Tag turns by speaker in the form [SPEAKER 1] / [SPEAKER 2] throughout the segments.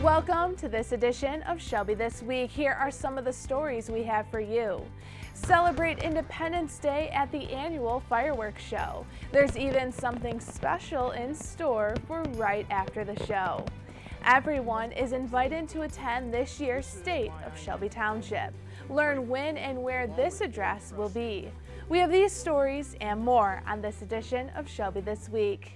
[SPEAKER 1] Welcome to this edition of Shelby This Week. Here are some of the stories we have for you. Celebrate Independence Day at the annual fireworks show. There's even something special in store for right after the show. Everyone is invited to attend this year's State of Shelby Township. Learn when and where this address will be. We have these stories and more on this edition of Shelby This Week.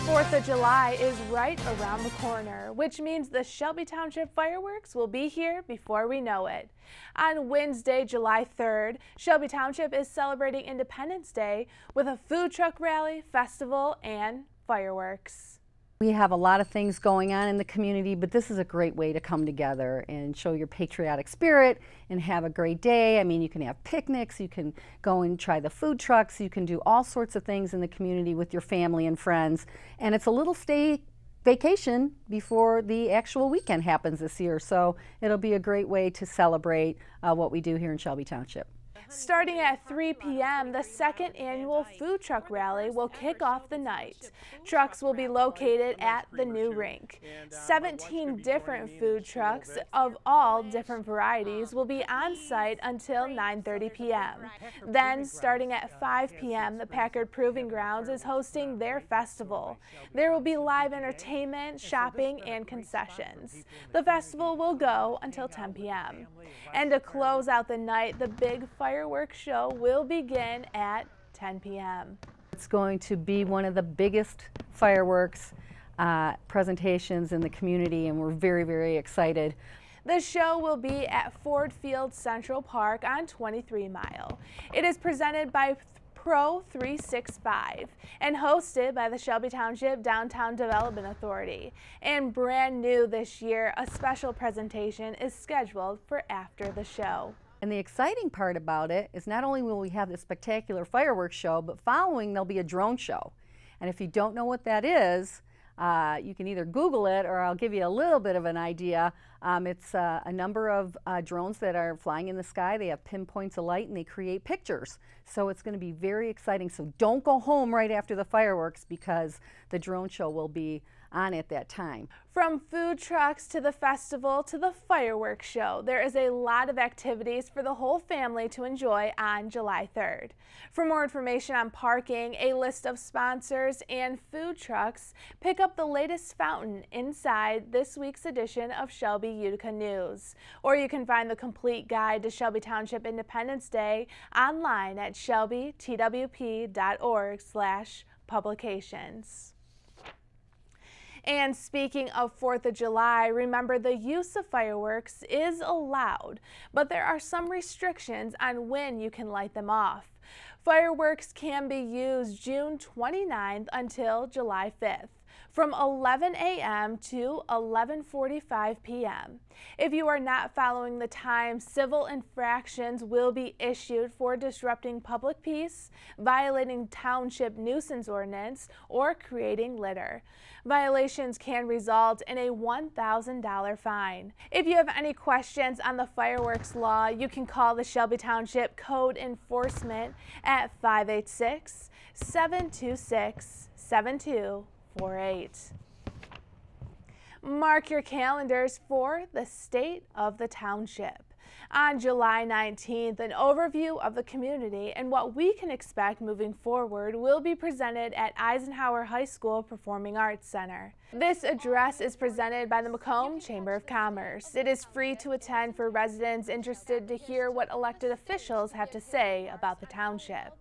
[SPEAKER 1] 4th of July is right around the corner, which means the Shelby Township fireworks will be here before we know it. On Wednesday, July 3rd, Shelby Township is celebrating Independence Day with a food truck rally, festival, and fireworks.
[SPEAKER 2] We have a lot of things going on in the community, but this is a great way to come together and show your patriotic spirit and have a great day. I mean, you can have picnics, you can go and try the food trucks, you can do all sorts of things in the community with your family and friends. And it's a little stay vacation before the actual weekend happens this year. So it'll be a great way to celebrate what we do here in Shelby Township.
[SPEAKER 1] Starting at 3 p.m., the second annual food truck rally will kick off the night. Trucks will be located at the new rink. 17 different food trucks of all different varieties will be on site until 9:30 p.m. Then, starting at 5 p.m., the Packard Proving Grounds is hosting their festival. There will be live entertainment, shopping, and concessions. The festival will go until 10 p.m. And to close out the night, the big fireworks show will begin at 10 p.m.
[SPEAKER 2] It's going to be one of the biggest fireworks presentations in the community, and we're very, very excited.
[SPEAKER 1] The show will be at Ford Field Central Park on 23 Mile. It is presented by Pro 365 and hosted by the Shelby Township Downtown Development Authority. And brand new this year, a special presentation is scheduled for after the show.
[SPEAKER 2] And the exciting part about it is not only will we have this spectacular fireworks show, but following there'll be a drone show. And if you don't know what that is, you can either Google it or I'll give you a little bit of an idea. It's a number of drones that are flying in the sky. They have pinpoints of light and they create pictures. So it's going to be very exciting. So don't go home right after the fireworks because the drone show will be on at that time.
[SPEAKER 1] From food trucks to the festival to the fireworks show, there is a lot of activities for the whole family to enjoy on July 3rd. For more information on parking, a list of sponsors, and food trucks, pick up the latest fountain inside this week's edition of Shelby Utica News. Or you can find the complete guide to Shelby Township Independence Day online at shelbytwp.org/publications. And speaking of 4th of July, remember the use of fireworks is allowed, but there are some restrictions on when you can light them off. Fireworks can be used June 29th until July 5th. From 11 a.m. to 11:45 p.m. If you are not following the time, civil infractions will be issued for disrupting public peace, violating township nuisance ordinance, or creating litter. Violations can result in a $1,000 fine. If you have any questions on the fireworks law, you can call the Shelby Township Code Enforcement at 586-726-7248. Mark your calendars for the State of the Township. On July 19th, an overview of the community and what we can expect moving forward will be presented at Eisenhower High School Performing Arts Center. This address is presented by the Macomb Chamber of Commerce. It is free to attend for residents interested to hear what elected officials have to say about the township.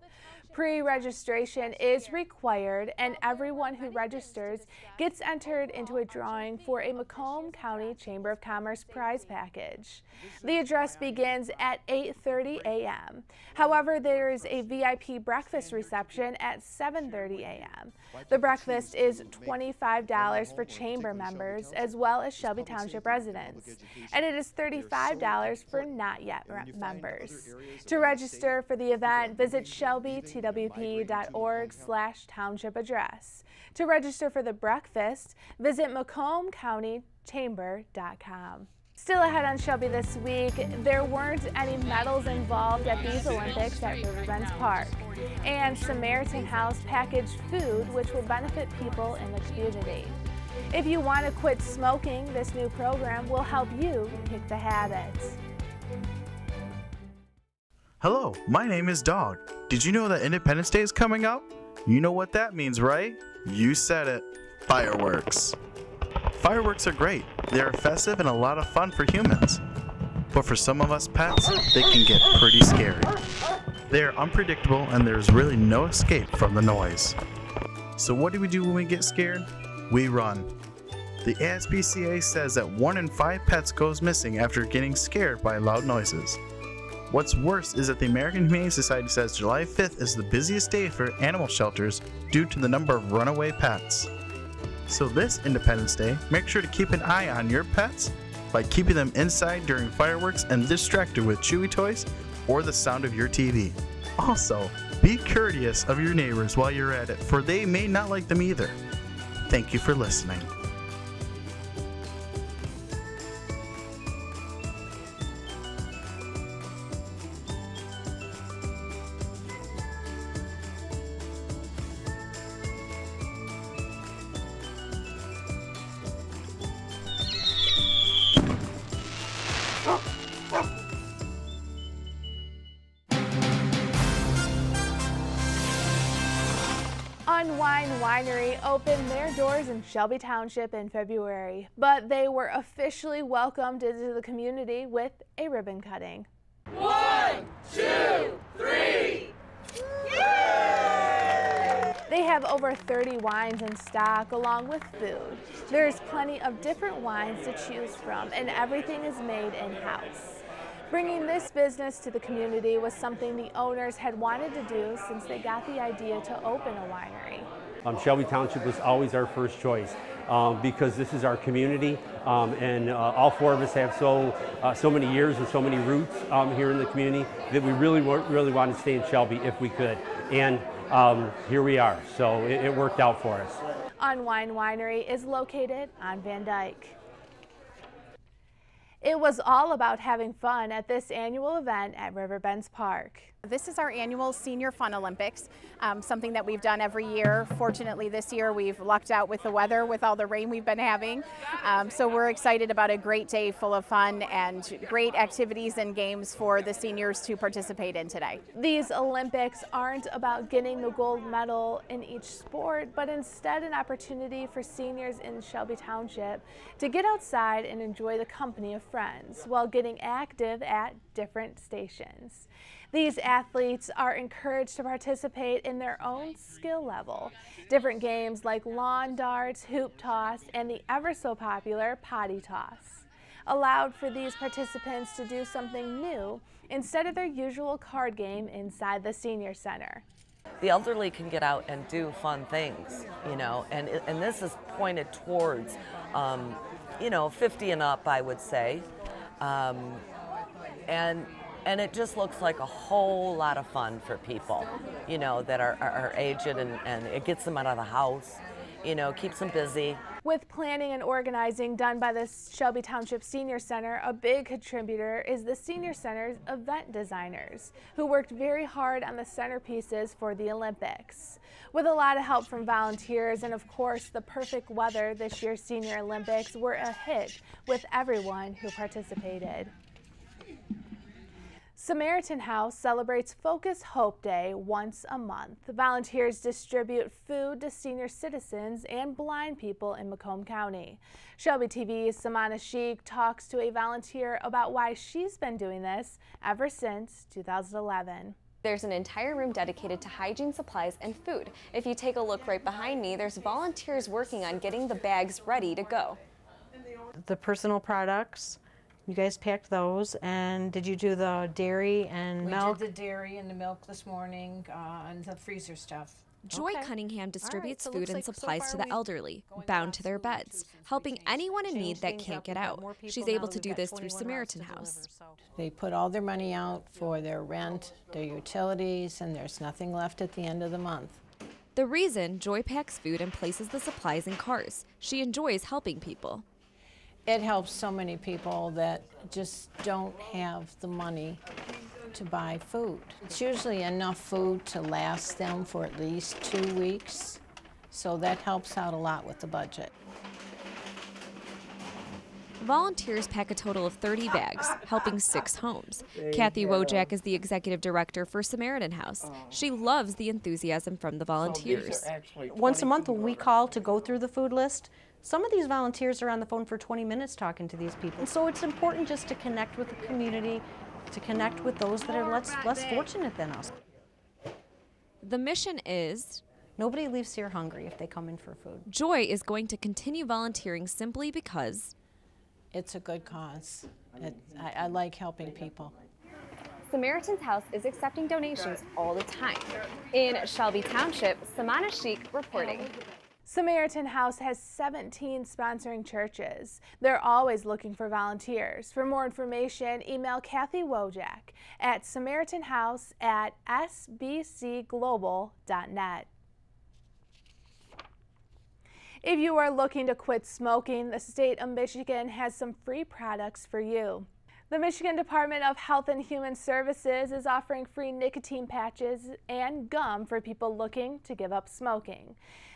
[SPEAKER 1] Pre-registration is required, and everyone who registers gets entered into a drawing for a Macomb County Chamber of Commerce prize package. The address begins at 8:30 a.m. However, there is a VIP breakfast reception at 7:30 a.m. The breakfast is $25 for chamber members as well as Shelby Township residents, and it is $35 for not yet members. To register for the event, visit ShelbyTWP.org/township address. To register for the breakfast, visit MacombCountyChamber.com. Still ahead on Shelby this week, there weren't any medals involved at these Olympics at Riverbends Park. And Samaritan House packaged food which will benefit people in the community. If you want to quit smoking, this new program will help you kick the habit.
[SPEAKER 3] Hello, my name is Dog. Did you know that Independence Day is coming up? You know what that means, right? You said it. Fireworks. Fireworks are great. They are festive and a lot of fun for humans. But for some of us pets, they can get pretty scary. They are unpredictable and there's really no escape from the noise. So what do we do when we get scared? We run. The ASPCA says that 1 in 5 pets goes missing after getting scared by loud noises. What's worse is that the American Humane Society says July 5th is the busiest day for animal shelters due to the number of runaway pets. So this Independence Day, make sure to keep an eye on your pets by keeping them inside during fireworks and distracted with chewy toys or the sound of your TV. Also, be courteous of your neighbors while you're at it, for they may not like them either. Thank you for listening.
[SPEAKER 1] Unwine Winery opened their doors in Shelby Township in February, but they were officially welcomed into the community with a ribbon cutting.
[SPEAKER 4] 1, 2, 3!
[SPEAKER 1] They have over 30 wines in stock along with food. There's plenty of different wines to choose from and everything is made in-house. Bringing this business to the community was something the owners had wanted to do since they got the idea to open a winery.
[SPEAKER 5] Shelby Township was always our first choice because this is our community, and all 4 of us have so many years and so many roots here in the community that we really wanted to stay in Shelby if we could. And here we are, so it worked out for us.
[SPEAKER 1] Unwine Winery is located on Van Dyke. It was all about having fun at this annual event at Riverbends Park.
[SPEAKER 6] This is our annual Senior Fun Olympics, something that we've done every year. Fortunately, this year we've lucked out with the weather, with all the rain we've been having. So we're excited about a great day full of fun and great activities and games for the seniors to participate in today.
[SPEAKER 1] These Olympics aren't about getting the gold medal in each sport, but instead an opportunity for seniors in Shelby Township to get outside and enjoy the company of friends while getting active at different stations. These athletes are encouraged to participate in their own skill level. Different games like lawn darts, hoop toss, and the ever so popular potty toss allowed for these participants to do something new instead of their usual card game inside the senior center.
[SPEAKER 7] The elderly can get out and do fun things, you know, and this is pointed towards, you know, 50 and up, I would say. And it just looks like a whole lot of fun for people, you know, that are aged, and it gets them out of the house, you know, keeps them busy.
[SPEAKER 1] With planning and organizing done by the Shelby Township Senior Center, a big contributor is the Senior Center's event designers, who worked very hard on the centerpieces for the Olympics. With a lot of help from volunteers and, of course, the perfect weather, this year's Senior Olympics were a hit with everyone who participated. Samaritan House celebrates Focus Hope Day once a month. Volunteers distribute food to senior citizens and blind people in Macomb County. Shelby TV's Samana Sheik talks to a volunteer about why she's been doing this ever since 2011.
[SPEAKER 8] There's an entire room dedicated to hygiene supplies and food. If you take a look right behind me, there's volunteers working on getting the bags ready to go.
[SPEAKER 9] The personal products, you guys packed those, and did you do the dairy and milk?
[SPEAKER 10] We did the dairy and the milk this morning, and the freezer stuff.
[SPEAKER 11] Joy Cunningham distributes food and supplies to the elderly, bound to their beds, helping anyone in need that can't get out. She's able to do this through Samaritan House.
[SPEAKER 10] They put all their money out for their rent, their utilities, and there's nothing left at the end of the month.
[SPEAKER 11] The reason Joy packs food and places the supplies in cars. She enjoys helping people.
[SPEAKER 10] It helps so many people that just don't have the money to buy food. It's usually enough food to last them for at least 2 weeks, so that helps out a lot with the budget.
[SPEAKER 11] Volunteers pack a total of 30 bags, helping 6 homes. Kathy Wojak is the executive director for Samaritan House. She loves the enthusiasm from the volunteers.
[SPEAKER 9] Once a month when we call to go through the food list, some of these volunteers are on the phone for 20 minutes talking to these people. And so it's important just to connect with the community, to connect with those that are less fortunate than us.
[SPEAKER 11] The mission is,
[SPEAKER 9] nobody leaves here hungry if they come in for food.
[SPEAKER 11] Joy is going to continue volunteering simply because
[SPEAKER 10] it's a good cause. I like helping people.
[SPEAKER 8] Samaritan's House is accepting donations all the time. In Shelby Township, Samana Sheik reporting.
[SPEAKER 1] Samaritan House has 17 sponsoring churches. They're always looking for volunteers. For more information, email Kathy Wojak at samaritanhouse@sbcglobal.net. If you are looking to quit smoking, the state of Michigan has some free products for you. The Michigan Department of Health and Human Services is offering free nicotine patches and gum for people looking to give up smoking.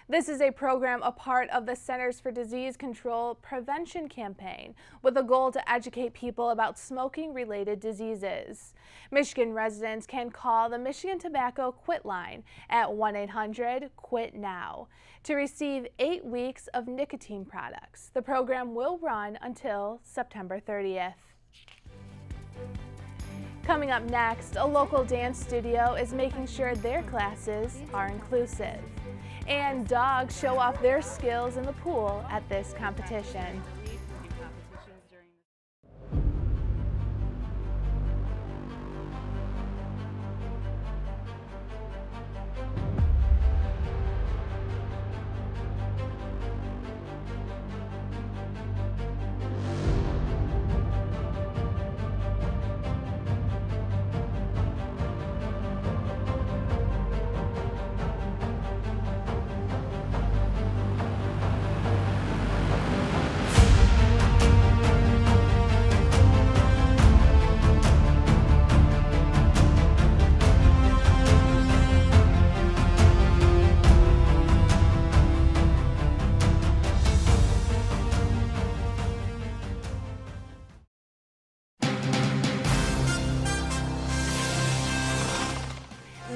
[SPEAKER 1] This is a program a part of the Centers for Disease Control Prevention campaign with a goal to educate people about smoking-related diseases. Michigan residents can call the Michigan Tobacco Quit Line at 1-800-QUIT-NOW to receive 8 weeks of nicotine products. The program will run until September 30th. Coming up next, a local dance studio is making sure their classes are inclusive. And dogs show off their skills in the pool at this competition.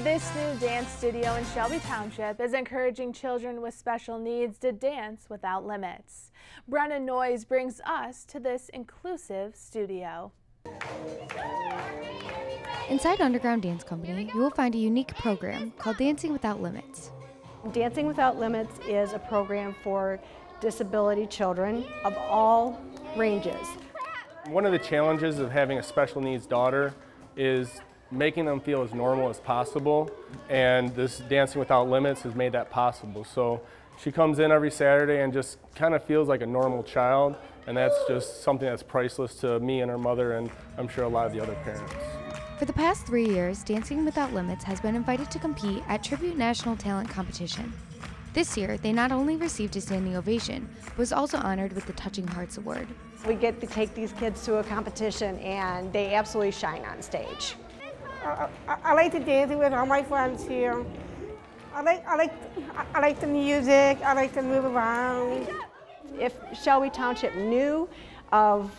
[SPEAKER 1] This new dance studio in Shelby Township is encouraging children with special needs to dance without limits. Brennan Noyes brings us to this inclusive studio.
[SPEAKER 12] Inside Underground Dance Company, you will find a unique program called Dancing Without Limits.
[SPEAKER 13] Dancing Without Limits is a program for disability children of all ranges.
[SPEAKER 14] One of the challenges of having a special needs daughter is making them feel as normal as possible, and this Dancing Without Limits has made that possible. So she comes in every Saturday and just kind of feels like a normal child, and that's just something that's priceless to me and her mother, and I'm sure a lot of the other parents.
[SPEAKER 12] For the past 3 years, Dancing Without Limits has been invited to compete at Tribute National Talent Competition. This year, they not only received a standing ovation, but was also honored with the Touching Hearts Award.
[SPEAKER 13] We get to take these kids to a competition, and they absolutely shine on stage.
[SPEAKER 15] I like to dance with all my friends here. I like the music. I like to move around.
[SPEAKER 13] If Shelby Township knew of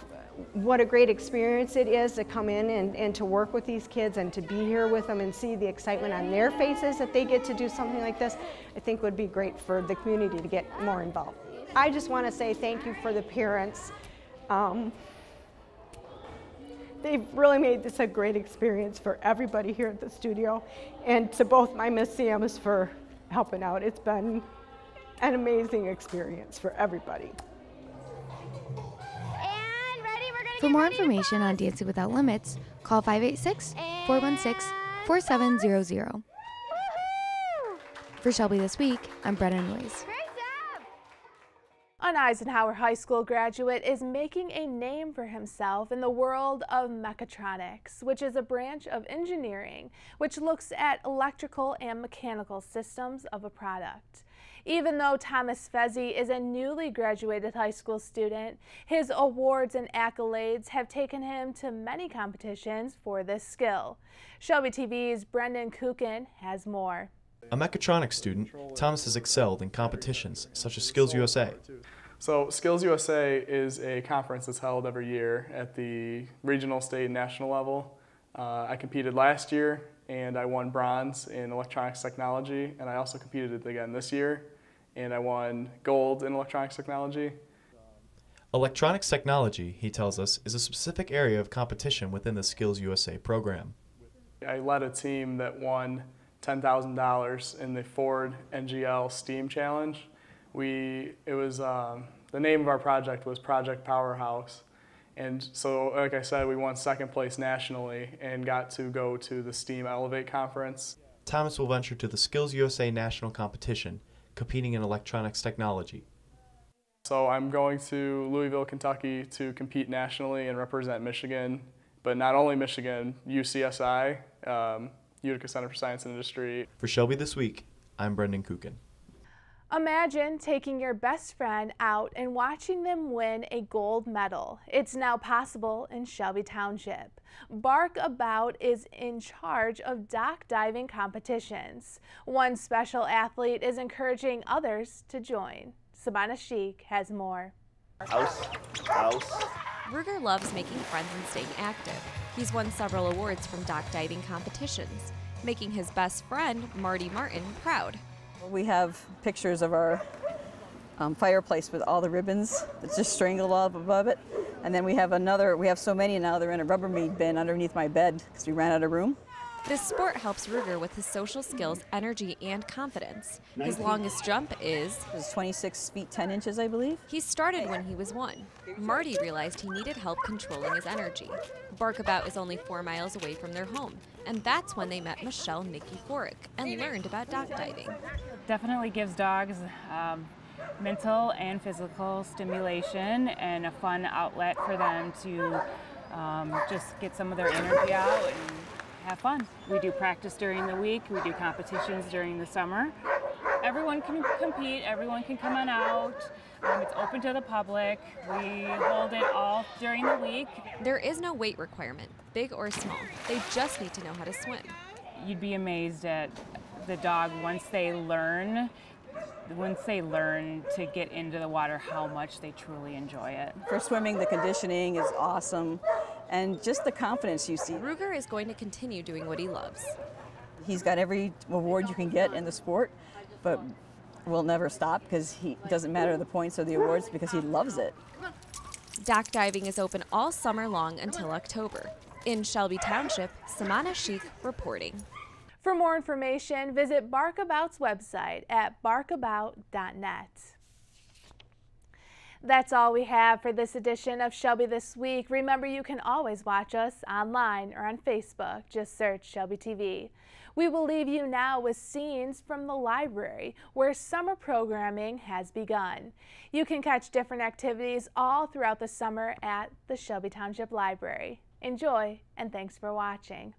[SPEAKER 13] what a great experience it is to come in and to work with these kids and to be here with them and see the excitement on their faces that they get to do something like this, I think would be great for the community to get more involved. I just want to say thank you for the parents. They've really made this a great experience for everybody here at the studio, and to both my Miss Sams for helping out. It's been an amazing experience for everybody.
[SPEAKER 12] For more information on Dancing Without Limits, call 586-416-4700. For Shelby This Week, I'm Brennan Noyes.
[SPEAKER 1] An Eisenhower High School graduate is making a name for himself in the world of mechatronics, which is a branch of engineering which looks at electrical and mechanical systems of a product. Even though Thomas Fezzi is a newly graduated high school student, his awards and accolades have taken him to many competitions for this skill. Shelby TV's Brendan Kukin has more.
[SPEAKER 16] A mechatronics student, Thomas has excelled in competitions such as Skills USA.
[SPEAKER 17] So Skills USA is a conference that's held every year at the regional, state, and national level. I competed last year and I won bronze in electronics technology, and I also competed again this year and I won gold in electronics technology.
[SPEAKER 16] Electronics technology, he tells us, is a specific area of competition within the Skills USA program.
[SPEAKER 17] I led a team that won $10,000 in the Ford NGL STEAM Challenge. The name of our project was Project Powerhouse. And so, like I said, we won second place nationally and got to go to the STEAM Elevate conference.
[SPEAKER 16] Thomas will venture to the Skills USA National Competition, competing in electronics technology.
[SPEAKER 17] So I'm going to Louisville, Kentucky to compete nationally and represent Michigan, but not only Michigan, UCSI, Utica Center for Science and Industry.
[SPEAKER 16] For Shelby This Week, I'm Brendan Kukin.
[SPEAKER 1] Imagine taking your best friend out and watching them win a gold medal. It's now possible in Shelby Township. Bark About is in charge of dock diving competitions. One special athlete is encouraging others to join. Sabana Sheik has more.
[SPEAKER 18] House.
[SPEAKER 11] Ruger loves making friends and staying active. He's won several awards from dock diving competitions, making his best friend, Marty Martin, proud.
[SPEAKER 19] We have pictures of our fireplace with all the ribbons that's just strangled all up above it. And then we have so many now, they're in a Rubbermaid bin underneath my bed because we ran out of room.
[SPEAKER 11] This sport helps Ruger with his social skills, energy, and confidence. His longest jump is
[SPEAKER 19] 26 feet 10 inches, I believe.
[SPEAKER 11] He started when he was 1. Marty realized he needed help controlling his energy. Bark About is only 4 miles away from their home, and that's when they met Michelle Nikiforek and learned about dock diving.
[SPEAKER 20] Definitely gives dogs mental and physical stimulation and a fun outlet for them to just get some of their energy out and have fun. We do practice during the week, we do competitions during the summer. Everyone can compete, everyone can come on out. It's open to the public. We hold it all during the week.
[SPEAKER 11] There is no weight requirement, big or small. They just need to know how to swim.
[SPEAKER 20] You'd be amazed at the dog once they learn to get into the water, how much they truly enjoy it.
[SPEAKER 19] For swimming, the conditioning is awesome, and just the confidence you see.
[SPEAKER 11] Ruger is going to continue doing what he loves.
[SPEAKER 19] He's got every award you can get in the sport, but will never stop because he doesn't matter the points or the awards because he loves it.
[SPEAKER 11] Dock diving is open all summer long until October. In Shelby Township, Samana Sheik reporting.
[SPEAKER 1] For more information, visit Bark About's website at barkabout.net. That's all we have for this edition of Shelby This Week. Remember, you can always watch us online or on Facebook. Just search Shelby TV. We will leave you now with scenes from the library, where summer programming has begun. You can catch different activities all throughout the summer at the Shelby Township Library. Enjoy, and thanks for watching.